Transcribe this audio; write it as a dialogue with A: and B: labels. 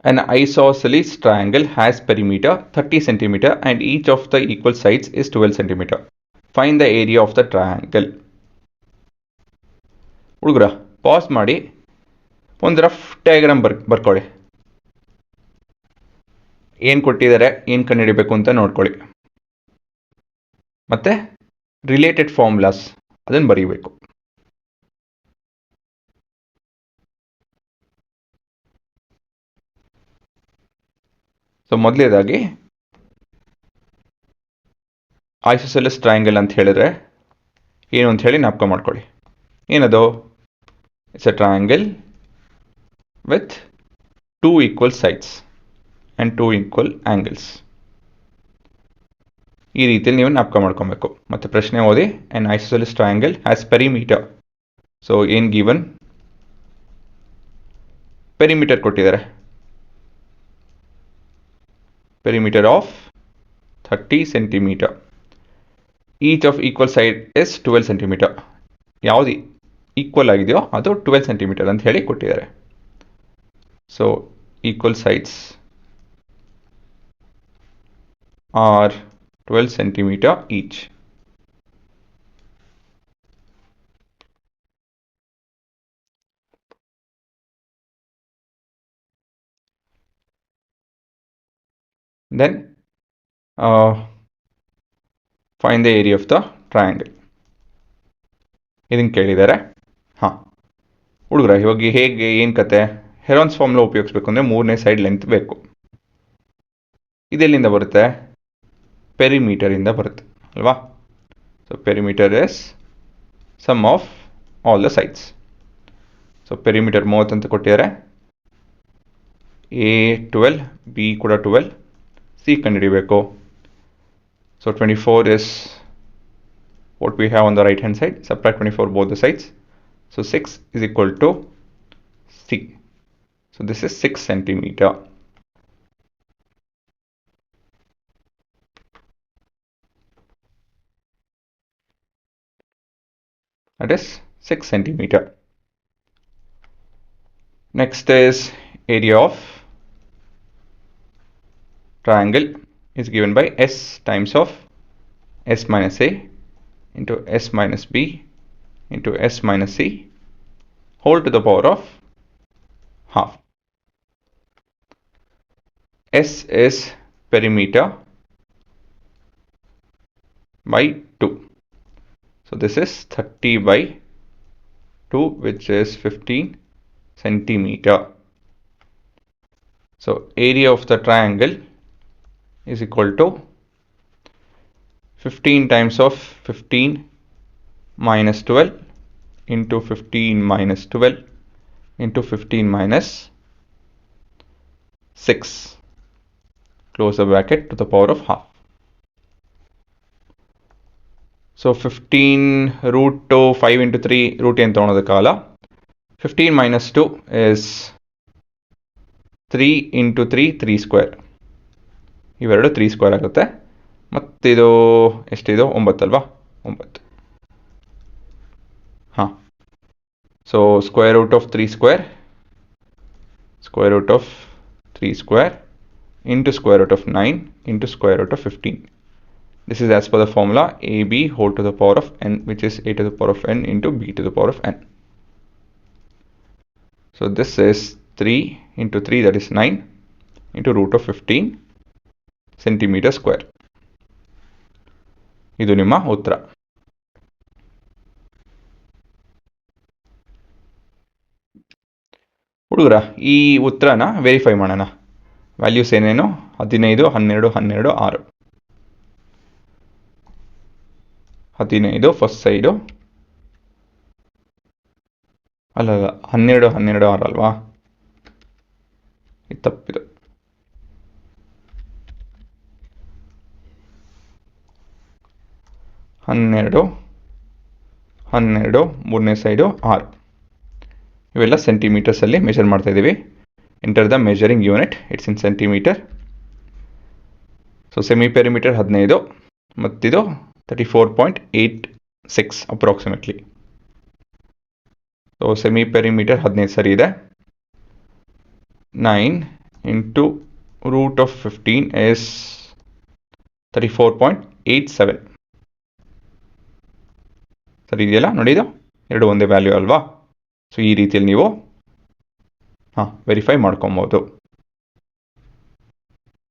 A: An isosceles triangle has perimeter 30 centimeter and each of the equal sides is 12 centimeter. Find the area of the triangle. ಹುಡುಗರ pass ಮಾಡಿ ಒಂದು rough diagram ಬರ್ಕೊಳ್ಳಿ. ಏನು ಕೊಟ್ಟಿದ್ದಾರೆ, ಏನು ಕಂಡುಹಿಡಿಬೇಕು ಅಂತ ನೋಡ್ಕೊಳ್ಳಿ. ಮತ್ತೆ ರಿಲೇಟೆಡ್ ಫಾರ್ಮುಲಾಸ್ ಅದನ್ನು ಬರೀಬೇಕು. ಸೊ ಮೊದಲನೇದಾಗಿ ಐಸೋಸೆಲೆಸ್ ಟ್ರಯಾಂಗಲ್ ಅಂತ ಹೇಳಿದ್ರೆ ಏನು ಅಂತ ಹೇಳಿ ಜ್ಞಾಪಕ ಮಾಡ್ಕೊಳ್ಳಿ. ಏನದು? It's a triangle with 2 equal sides and 2 equal angles. ಈ ರೀತಿಯಲ್ಲಿ ನೀವು ಜ್ಞಾಪಕ ಮಾಡ್ಕೊಬೇಕು. ಮತ್ತೆ ಪ್ರಶ್ನೆ ಓದಿ, an isosceles triangle has perimeter. So ಏನು ಗಿವನ್? ಪೆರಿಮೀಟರ್ ಕೊಟ್ಟಿದ್ದಾರೆ. perimeter of 30 centimeter. Each of equal side is 12 centimeter. ಯಾವುದು ಈಕ್ವಲ್ ಆಗಿದೆಯೋ ಅದು 12 ಸೆಂಟಿಮೀಟರ್ ಅಂತ ಹೇಳಿ ಕೊಟ್ಟಿದ್ದಾರೆ. So equal sides are 12 centimeter each. Then find the area of the triangle. ಇದನ್ನು ಕೇಳಿದ್ದಾರೆ. ಹಾಂ ಹುಡುಗರ, ಇವಾಗ ಹೇಗೆ ಏನು ಕತೆ? ಹೆರಾನ್ಸ್ ಫಾರ್ಮುಲಾ ಉಪಯೋಗಿಸ್ಬೇಕು ಅಂದರೆ 3ನೇ ಸೈಡ್ ಲೆಂತ್ ಬೇಕು. ಇದೆಲ್ಲಿಂದ ಬರುತ್ತೆ? ಪೆರಿಮೀಟರಿಂದ ಬರುತ್ತೆ ಅಲ್ವಾ? So perimeter is sum of all the sides. So perimeter 30 ಅಂತ ಕೊಟ್ಟಿದ್ದಾರೆ. A 12, B ಕೂಡ 12, C ಕಂಡುಹಿಡಿಬೇಕು. So 24 is what we have on the right hand side. Subtract 24 both the sides. So 6 is equal to C. So this is 6 centimeter. That is 6 centimeter. Next is area of triangle is given by S times of S minus A into S minus B into S minus C whole to the power of half. S is perimeter by 2. So this is 30 by 2, which is 15 centimeter. So area of the triangle is equal to 15 times of 15 minus 12 into 15 minus 12 into 15 minus 6. Close the bracket to the power of half. So 15 root to 5 into 3 root ಏನು ತೊಗೊಳೋದಕ್ಕಾಗಲ್ಲ. 15 minus 2 is 3 into 3 3 square. ಇವೆರಡು 3 square ಆಗುತ್ತೆ. ಮತ್ತಿದು ಎಷ್ಟಿದು? 9 ಅಲ್ವಾ? 9. ಹಾಂ. So square root of 3 square, square root of 3 square into square root of 9 into square root of 15. This is as per the formula AB whole to the power of n, which is a to the power of n into b to the power of n. So this is 3 into 3, that is 9 into root of 15 centimeter square. ಇದು ನಿಮ್ಮ ಉತ್ತರ. ಹುಡುಗರ, ಈ ಉತ್ತರನ verify ಮಾಡೋಣ. Values ಏನೇನು? 15 12 12 6. 15 first side, ಅಲ್ಲ 12 12 6 ಅಲ್ವಾ? ಇದು ತಪ್ಪಿದು. 12 12 ಮೂರನೇ ಸೈಡು 6. ಇವೆಲ್ಲ ಸೆಂಟಿಮೀಟರ್ಸಲ್ಲಿ ಮೆಷರ್ ಮಾಡ್ತಾ ಇದ್ದೀವಿ. Enter the measuring unit, it's in centimetre. So semi perimeter 15 ಮತ್ತಿದು 34.86 ಅಪ್ರಾಕ್ಸಿಮೇಟ್ಲಿ. ಸೊ ಸೆಮಿ ಪೆರಿಮೀಟರ್ 15 ಸರಿ ಇದೆ. 9 ಇಂಟು ರೂಟ್ ಆಫ್ 15 is 34.87. ಸರಿ ಇದೆಯಲ್ಲ, ನೋಡಿದು ಎರಡು ಒಂದೇ ವ್ಯಾಲ್ಯೂ ಅಲ್ವಾ? ಸೊ ಈ ರೀತಿಯಲ್ಲಿ ನೀವು ವೆರಿಫೈ ಮಾಡ್ಕೊಬೋದು.